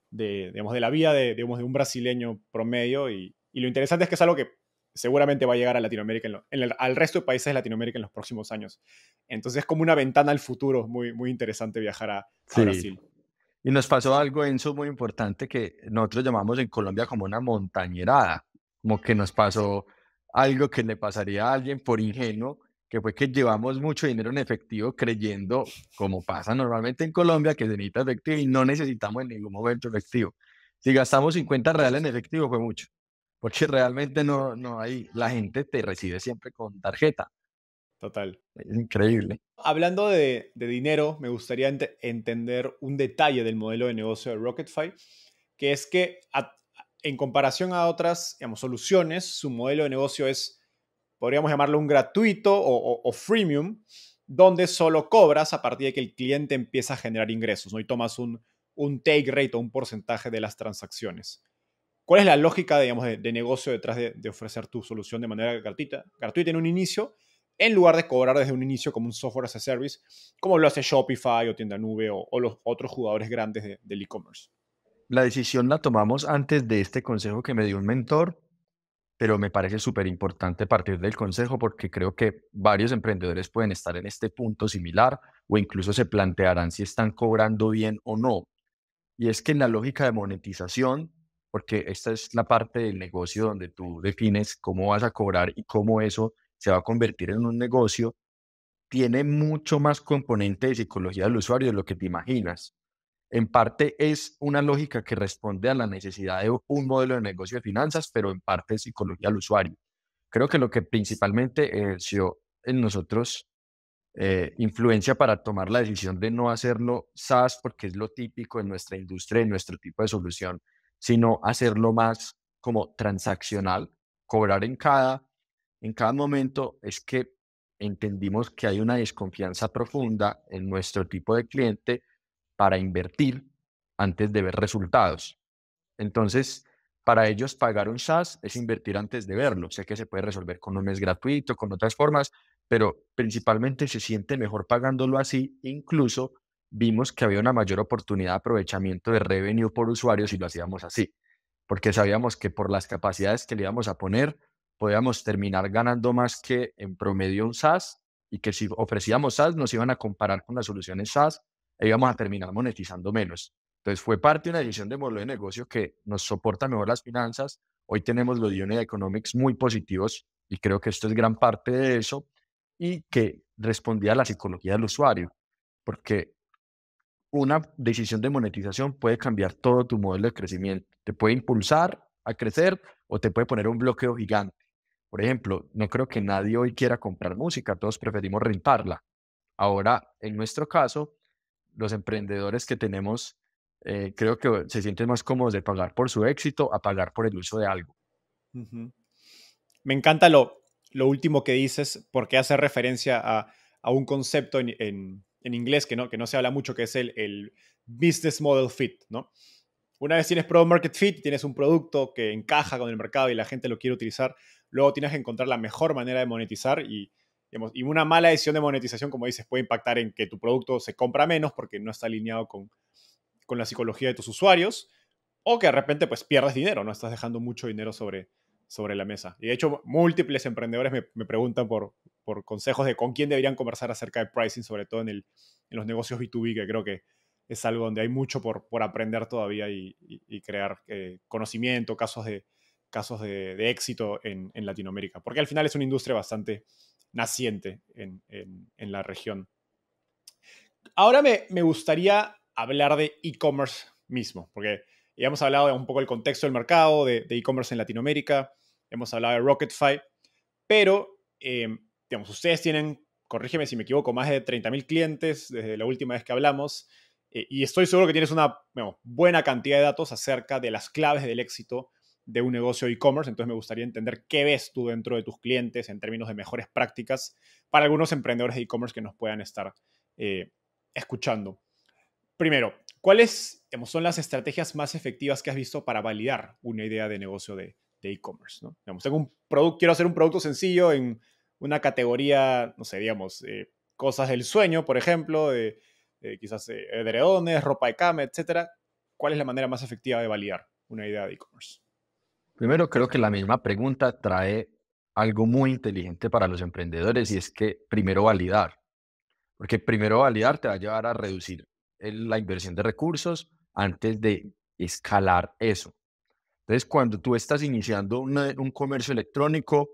digamos, de la vida digamos, de un brasileño promedio y lo interesante es que es algo que seguramente va a llegar a Latinoamérica, al resto de países de Latinoamérica en los próximos años. Entonces es como una ventana al futuro muy, muy interesante viajar a Sí. Brasil. Y nos pasó algo, Enzo, muy importante que nosotros llamamos en Colombia como una montañerada, como que nos pasó algo que le pasaría a alguien por ingenuo, que fue que llevamos mucho dinero en efectivo creyendo, como pasa normalmente en Colombia, que se necesita efectivo y no necesitamos en ningún momento efectivo. Si gastamos 50 reales en efectivo fue mucho, porque realmente no hay, la gente te recibe siempre con tarjeta. Total. Es increíble. Hablando de dinero, me gustaría entender un detalle del modelo de negocio de Rocketfy, que es que en comparación a otras, digamos, soluciones, su modelo de negocio es, podríamos llamarlo un gratuito o freemium, donde solo cobras a partir de que el cliente empieza a generar ingresos, ¿no? Y tomas un take rate o un porcentaje de las transacciones. ¿Cuál es la lógica, digamos, de negocio detrás de ofrecer tu solución de manera gratuita en un inicio, en lugar de cobrar desde un inicio como un software as a service, como lo hace Shopify o Tienda Nube o los otros jugadores grandes del e-commerce? La decisión la tomamos antes de este consejo que me dio un mentor. pero me parece súper importante partir del consejo porque creo que varios emprendedores pueden estar en este punto similar o incluso se plantearán si están cobrando bien o no. Y es que en la lógica de monetización, porque esta es la parte del negocio donde tú defines cómo vas a cobrar y cómo eso se va a convertir en un negocio, tiene mucho más componente de psicología del usuario de lo que te imaginas. En parte es una lógica que responde a la necesidad de un modelo de negocio de finanzas, pero en parte es psicología del usuario. Creo que lo que principalmente ejerció en nosotros influencia para tomar la decisión de no hacerlo SaaS, porque es lo típico en nuestra industria, en nuestro tipo de solución, sino hacerlo más como transaccional, cobrar en cada momento, es que entendimos que hay una desconfianza profunda en nuestro tipo de cliente para invertir antes de ver resultados. Entonces, para ellos pagar un SaaS es invertir antes de verlo. Sé que se puede resolver con un mes gratuito, con otras formas, pero principalmente se siente mejor pagándolo así. Incluso vimos que había una mayor oportunidad de aprovechamiento de revenue por usuario si lo hacíamos así, porque sabíamos que por las capacidades que le íbamos a poner, podíamos terminar ganando más que en promedio un SaaS y que si ofrecíamos SaaS nos iban a comparar con las soluciones SaaS e íbamos a terminar monetizando menos. Entonces fue parte de una decisión de modelo de negocio que nos soporta mejor las finanzas. Hoy tenemos los unit economics muy positivos y creo que esto es gran parte de eso y que respondía a la psicología del usuario, porque una decisión de monetización puede cambiar todo tu modelo de crecimiento. Te puede impulsar a crecer o te puede poner un bloqueo gigante. Por ejemplo, no creo que nadie hoy quiera comprar música, todos preferimos rentarla. Ahora, en nuestro caso, los emprendedores que tenemos, creo que se sienten más cómodos de pagar por su éxito a pagar por el uso de algo. Ujú. Me encanta lo último que dices porque hace referencia a un concepto en inglés que no se habla mucho, que es el business model fit, ¿no? Una vez tienes product market fit, tienes un producto que encaja con el mercado y la gente lo quiere utilizar, luego tienes que encontrar la mejor manera de monetizar y, digamos, y una mala decisión de monetización, como dices, puede impactar en que tu producto se compra menos porque no está alineado con la psicología de tus usuarios, o que de repente pues pierdes dinero, no estás dejando mucho dinero sobre la mesa. Y de hecho, múltiples emprendedores me preguntan por consejos de con quién deberían conversar acerca de pricing, sobre todo en los negocios B2B, que creo que es algo donde hay mucho por aprender todavía y crear conocimiento, casos de éxito en Latinoamérica, porque al final es una industria bastante naciente en la región. Ahora me gustaría hablar de e-commerce mismo, porque ya hemos hablado de un poco del contexto del mercado, de e-commerce en Latinoamérica, hemos hablado de Rocketfy, pero, digamos, ustedes tienen, corrígeme si me equivoco, más de 30.000 clientes desde la última vez que hablamos, y estoy seguro que tienes una buena cantidad de datos acerca de las claves del éxito de un negocio de e-commerce, entonces me gustaría entender qué ves tú dentro de tus clientes en términos de mejores prácticas para algunos emprendedores de e-commerce que nos puedan estar eh, escuchando. Primero, ¿cuáles digamos, son las estrategias más efectivas que has visto para validar una idea de negocio de e-commerce? ¿No? Digamos, tengo un producto, quiero hacer un producto sencillo en una categoría, no sé, digamos, cosas del sueño, por ejemplo, quizás edredones, ropa de cama, etcétera. ¿Cuál es la manera más efectiva de validar una idea de e-commerce? Primero, creo que la misma pregunta trae algo muy inteligente para los emprendedores y es que primero validar. Porque primero validar te va a llevar a reducir la inversión de recursos antes de escalar eso. Entonces, cuando tú estás iniciando un comercio electrónico,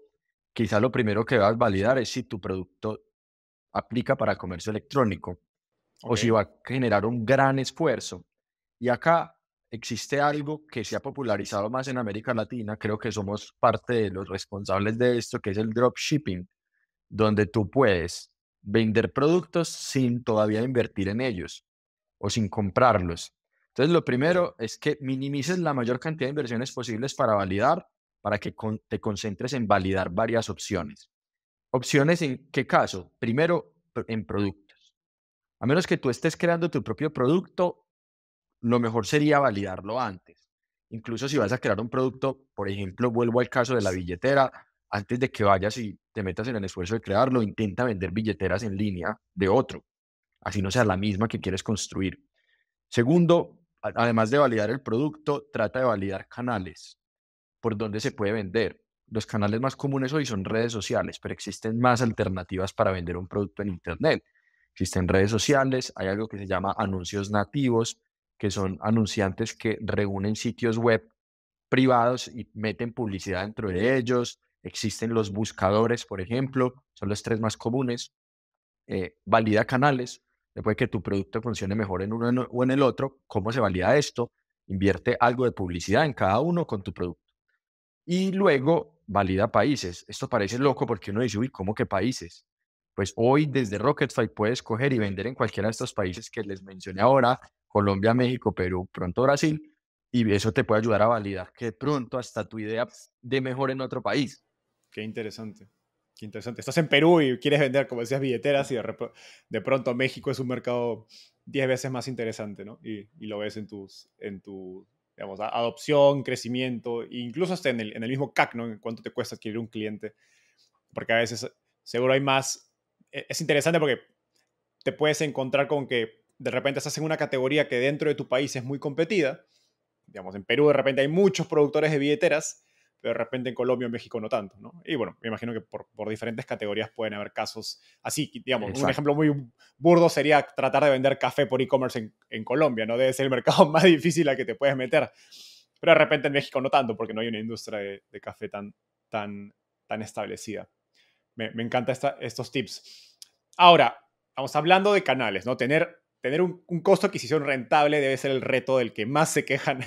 quizá lo primero que vas a validar es si tu producto aplica para comercio electrónico o Ok. si va a generar un gran esfuerzo. Y acá existe algo que se ha popularizado más en América Latina, creo que somos parte de los responsables de esto, que es el dropshipping, donde tú puedes vender productos sin todavía invertir en ellos o sin comprarlos. Entonces, lo primero es que minimices la mayor cantidad de inversiones posibles para validar, para que te concentres en validar varias opciones. ¿Opciones en qué caso? Primero, en productos. A menos que tú estés creando tu propio producto, lo mejor sería validarlo antes. Incluso si vas a crear un producto, por ejemplo, vuelvo al caso de la billetera, antes de que vayas y te metas en el esfuerzo de crearlo, intenta vender billeteras en línea de otro, así no sea la misma que quieres construir. Segundo, además de validar el producto, trata de validar canales por donde se puede vender. los canales más comunes hoy son redes sociales, pero existen más alternativas para vender un producto en Internet. Existen redes sociales, hay algo que se llama anuncios nativos, que son anunciantes que reúnen sitios web privados y meten publicidad dentro de ellos. Existen los buscadores, por ejemplo, son los tres más comunes. Valida canales, después de que tu producto funcione mejor en uno o en el otro. ¿Cómo se valida esto? Invierte algo de publicidad en cada uno con tu producto. Y luego valida países. Esto parece loco porque uno dice, uy, ¿cómo que países? Pues hoy desde Rocketfy puedes coger y vender en cualquiera de estos países que les mencioné ahora, Colombia, México, Perú, pronto Brasil, y eso te puede ayudar a validar que pronto hasta tu idea de mejor en otro país. Qué interesante. Qué interesante. Estás en Perú y quieres vender, como decías, billeteras y de pronto México es un mercado 10 veces más interesante, ¿no? Y lo ves en tu, digamos, adopción, crecimiento, e incluso hasta en el mismo CAC, ¿no? En cuánto te cuesta adquirir un cliente. Porque a veces seguro hay más. Es interesante porque te puedes encontrar con que de repente estás en una categoría que dentro de tu país es muy competida. Digamos, en Perú de repente hay muchos productores de billeteras, pero de repente en Colombia o México no tanto, ¿no? Y bueno, me imagino que por diferentes categorías pueden haber casos así. Digamos, un Exacto. ejemplo muy burdo sería tratar de vender café por e-commerce en Colombia, ¿no? Debe ser el mercado más difícil al que te puedes meter. Pero de repente en México no tanto, porque no hay una industria de café tan, tan establecida. Me encantan estos tips. Ahora, vamos hablando de canales, ¿no? Tener un costo de adquisición rentable debe ser el reto del que más se quejan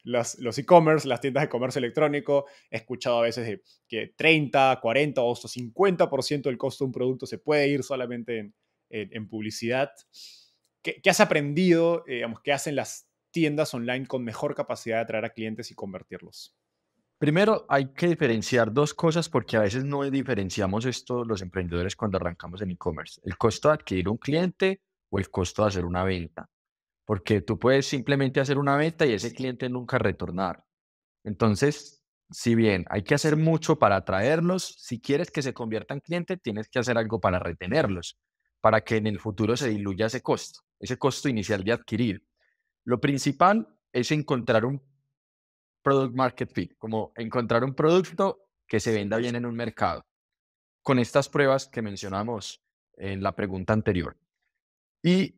los e-commerce, las tiendas de comercio electrónico. He escuchado a veces que 30, 40 o hasta 50% del costo de un producto se puede ir solamente en publicidad. ¿Qué has aprendido, digamos, qué hacen las tiendas online con mejor capacidad de atraer a clientes y convertirlos? Primero, hay que diferenciar dos cosas porque a veces no diferenciamos esto los emprendedores cuando arrancamos en e-commerce. El costo de adquirir un cliente o el costo de hacer una venta. Porque tú puedes simplemente hacer una venta y ese cliente nunca retornar. Entonces, si bien hay que hacer mucho para atraerlos, si quieres que se convierta en cliente, tienes que hacer algo para retenerlos, para que en el futuro se diluya ese costo inicial de adquirir. Lo principal es encontrar un product market fit, como encontrar un producto que se venda bien en un mercado, con estas pruebas que mencionamos en la pregunta anterior. Y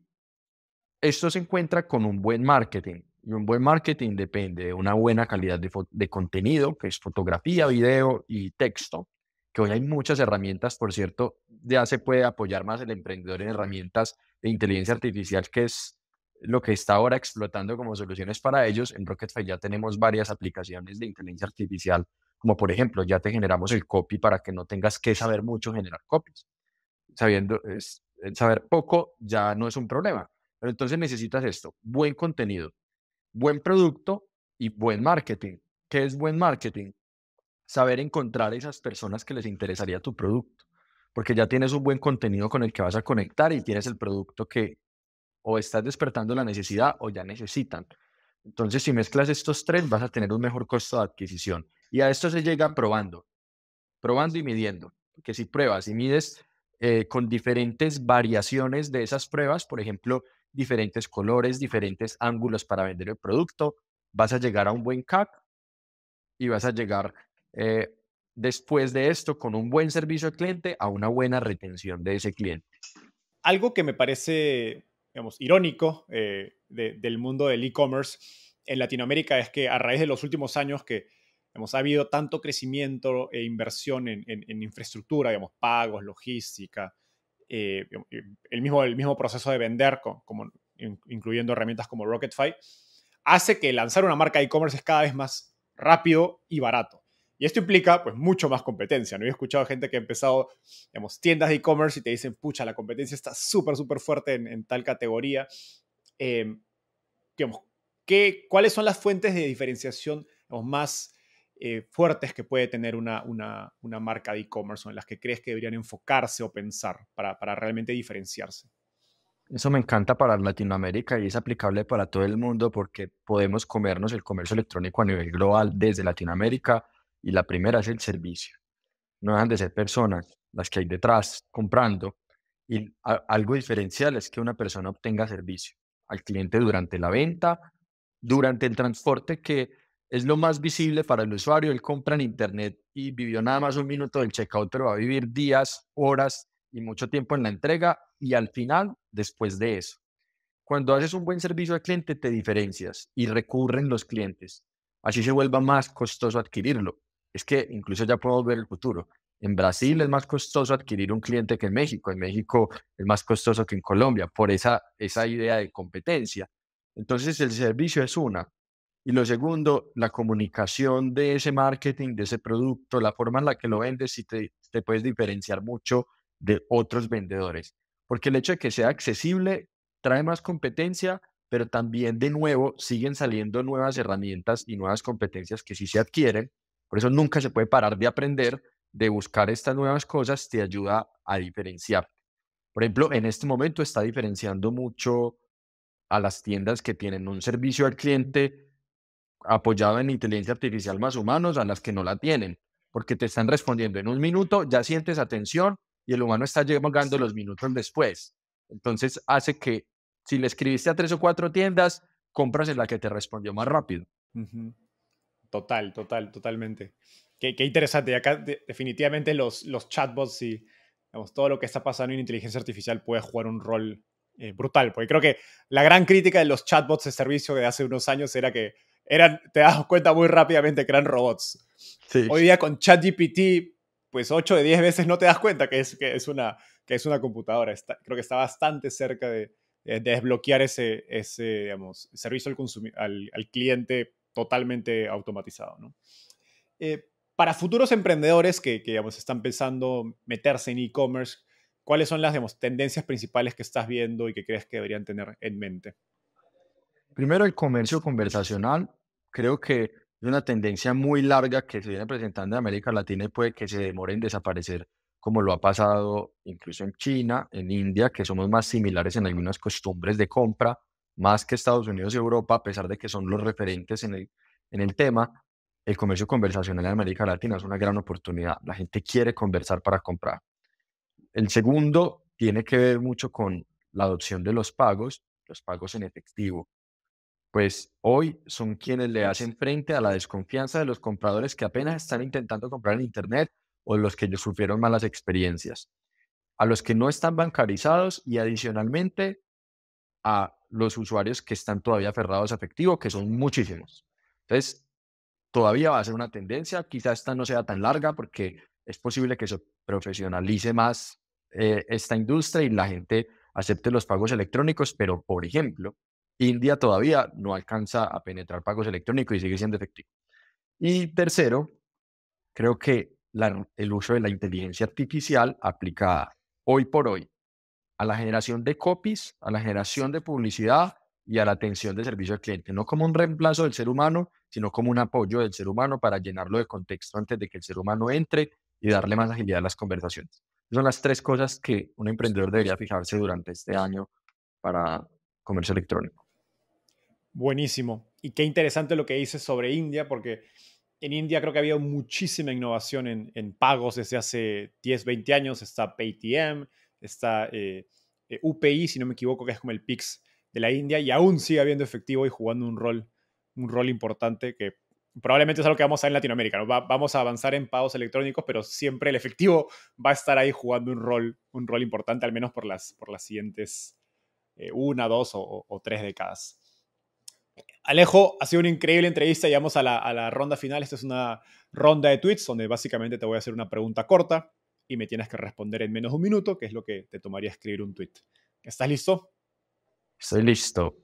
esto se encuentra con un buen marketing. Y un buen marketing depende de una buena calidad de contenido, que es fotografía, video y texto, que hoy hay muchas herramientas, por cierto, ya se puede apoyar más el emprendedor en herramientas de inteligencia artificial, que es lo que está ahora explotando como soluciones para ellos. En Rocketfy ya tenemos varias aplicaciones de inteligencia artificial, como por ejemplo, ya te generamos el copy para que no tengas que saber mucho generar copies. Saber poco ya no es un problema. Pero entonces necesitas esto, buen contenido, buen producto y buen marketing. ¿Qué es buen marketing? Saber encontrar esas personas que les interesaría tu producto, porque ya tienes un buen contenido con el que vas a conectar y tienes el producto que o estás despertando la necesidad o ya necesitan. Entonces, si mezclas estos tres, vas a tener un mejor costo de adquisición. Y a esto se llega probando y midiendo. Porque si pruebas y mides con diferentes variaciones de esas pruebas, por ejemplo, diferentes colores, diferentes ángulos para vender el producto, vas a llegar a un buen CAC y vas a llegar eh, después de esto con un buen servicio al cliente a una buena retención de ese cliente. Algo que me parece, digamos, irónico del mundo del e-commerce en Latinoamérica es que a raíz de los últimos años que digamos, ha habido tanto crecimiento e inversión en infraestructura, digamos, pagos, logística, el mismo proceso de vender, como, incluyendo herramientas como Rocketfy, hace que lanzar una marca de e-commerce es cada vez más rápido y barato. Y esto implica, pues, mucho más competencia, ¿no? Yo he escuchado gente que ha empezado, digamos, tiendas de e-commerce y te dicen, pucha, la competencia está súper fuerte en tal categoría. Eh, digamos, ¿cuáles son las fuentes de diferenciación, digamos, más fuertes que puede tener una marca de e-commerce o en las que crees que deberían enfocarse o pensar para realmente diferenciarse? Eso me encanta para Latinoamérica y es aplicable para todo el mundo porque podemos comernos el comercio electrónico a nivel global desde Latinoamérica y la primera es el servicio. No dejan de ser personas las que hay detrás comprando y algo diferencial es que una persona obtenga servicio al cliente durante la venta, durante el transporte, que es lo más visible para el usuario. Él compra en internet y vivió nada más un minuto del checkout, pero va a vivir días, horas y mucho tiempo en la entrega y al final, después de eso. Cuando haces un buen servicio al cliente, te diferencias y recurren los clientes. Así se vuelva más costoso adquirirlo. Es que incluso ya podemos ver el futuro. En Brasil es más costoso adquirir un cliente que en México. En México es más costoso que en Colombia por esa idea de competencia. Entonces, el servicio es una. Y lo segundo, la comunicación de ese marketing, de ese producto, la forma en la que lo vendes y te puedes diferenciar mucho de otros vendedores. Porque el hecho de que sea accesible trae más competencia, pero también de nuevo siguen saliendo nuevas herramientas y nuevas competencias que sí se adquieren. Por eso nunca se puede parar de aprender, de buscar estas nuevas cosas, te ayuda a diferenciar. Por ejemplo, en este momento está diferenciando mucho a las tiendas que tienen un servicio al cliente apoyado en inteligencia artificial más humanos a las que no la tienen, porque te están respondiendo en un minuto, ya sientes atención y el humano está llegando los minutos después. Entonces hace que si le escribiste a 3 o 4 tiendas, compras en la que te respondió más rápido. Ujú. Totalmente. Qué interesante. Y acá definitivamente los chatbots y digamos, todo lo que está pasando en inteligencia artificial puede jugar un rol brutal. Porque creo que la gran crítica de los chatbots de servicio de hace unos años era que te das cuenta muy rápidamente que eran robots. Sí. Hoy día con ChatGPT, pues 8 de 10 veces no te das cuenta que es una computadora. Creo que está bastante cerca de desbloquear ese digamos, servicio al cliente totalmente automatizado, ¿no? Para futuros emprendedores que digamos, están pensando meterse en e-commerce, ¿cuáles son las digamos, tendencias principales que estás viendo y que crees que deberían tener en mente? Primero, el comercio conversacional. Creo que es una tendencia muy larga que se viene presentando en América Latina y puede que se demore en desaparecer, como lo ha pasado incluso en China, en India, que somos más similares en algunas costumbres de compra, más que Estados Unidos y Europa, a pesar de que son los referentes en el tema. El comercio conversacional en América Latina es una gran oportunidad. La gente quiere conversar para comprar. El segundo tiene que ver mucho con la adopción de los pagos en efectivo, pues hoy son quienes le hacen frente a la desconfianza de los compradores que apenas están intentando comprar en Internet o los que sufrieron malas experiencias, a los que no están bancarizados y adicionalmente a los usuarios que están todavía aferrados a efectivo, que son muchísimos. Entonces, todavía va a ser una tendencia, quizás esta no sea tan larga porque es posible que se profesionalice más esta industria y la gente acepte los pagos electrónicos, pero por ejemplo, India todavía no alcanza a penetrar pagos electrónicos y sigue siendo efectivo. Y tercero, creo que el uso de la inteligencia artificial aplicada hoy por hoy a la generación de copies, a la generación de publicidad y a la atención de servicio al cliente, no como un reemplazo del ser humano, sino como un apoyo del ser humano para llenarlo de contexto antes de que el ser humano entre y darle más agilidad a las conversaciones. Son las 3 cosas que un emprendedor debería fijarse durante este año para comercio electrónico. Buenísimo. Y qué interesante lo que dices sobre India, porque en India creo que ha habido muchísima innovación en pagos desde hace 10, 20 años. Está Paytm, está UPI, si no me equivoco, que es como el Pix de la India, y aún sigue habiendo efectivo y jugando un rol importante que probablemente es algo que vamos a ver en Latinoamérica, ¿no? Vamos a avanzar en pagos electrónicos, pero siempre el efectivo va a estar ahí jugando un rol importante, al menos por las siguientes una, dos o tres décadas. Alejo, ha sido una increíble entrevista. Llegamos a la ronda final. Esta es una ronda de tweets donde básicamente te voy a hacer una pregunta corta y me tienes que responder en menos de un minuto, que es lo que te tomaría escribir un tweet. ¿Estás listo? Estoy listo.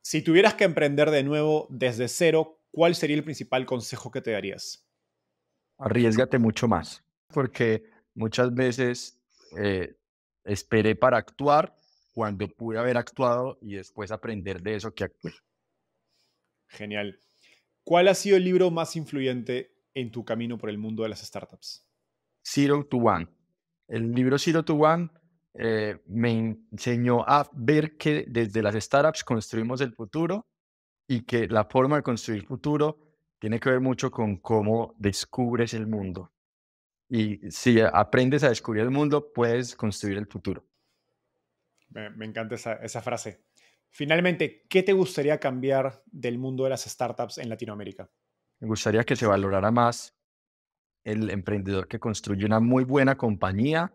Si tuvieras que emprender de nuevo desde cero, ¿cuál sería el principal consejo que te darías? Arriésgate mucho más, porque muchas veces eh, esperé para actuar cuando pude haber actuado y después aprender de eso que actué. Genial. ¿Cuál ha sido el libro más influyente en tu camino por el mundo de las startups? Zero to One. El libro Zero to One me enseñó a ver que desde las startups construimos el futuro y que la forma de construir futuro tiene que ver mucho con cómo descubres el mundo. Y si aprendes a descubrir el mundo, puedes construir el futuro. Me encanta esa frase. Finalmente, ¿qué te gustaría cambiar del mundo de las startups en Latinoamérica? Me gustaría que se valorara más el emprendedor que construye una muy buena compañía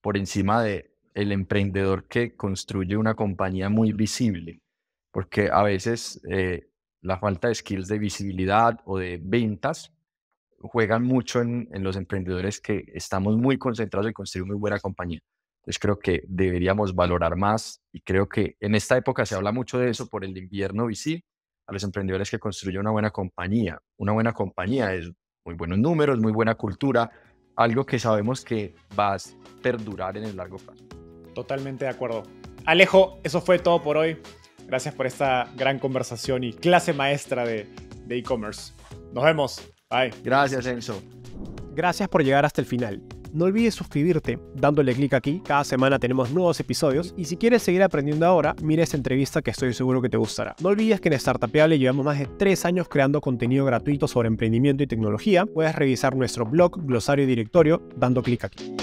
por encima de el emprendedor que construye una compañía muy visible, porque a veces la falta de skills de visibilidad o de ventas juegan mucho en los emprendedores que estamos muy concentrados en construir muy buena compañía. Entonces creo que deberíamos valorar más y creo que en esta época se habla mucho de eso por el invierno VC, a los emprendedores que construyen una buena compañía. Una buena compañía es muy buenos números, muy buena cultura, algo que sabemos que va a perdurar en el largo plazo. Totalmente de acuerdo. Alejo, eso fue todo por hoy. Gracias por esta gran conversación y clase maestra de e-commerce. Nos vemos. Bye. Gracias, Enzo. Gracias por llegar hasta el final. No olvides suscribirte dándole clic aquí. Cada semana tenemos nuevos episodios. Y si quieres seguir aprendiendo ahora, mira esta entrevista que estoy seguro que te gustará. No olvides que en Startupeable llevamos más de 3 años creando contenido gratuito sobre emprendimiento y tecnología. Puedes revisar nuestro blog, glosario y directorio dando clic aquí.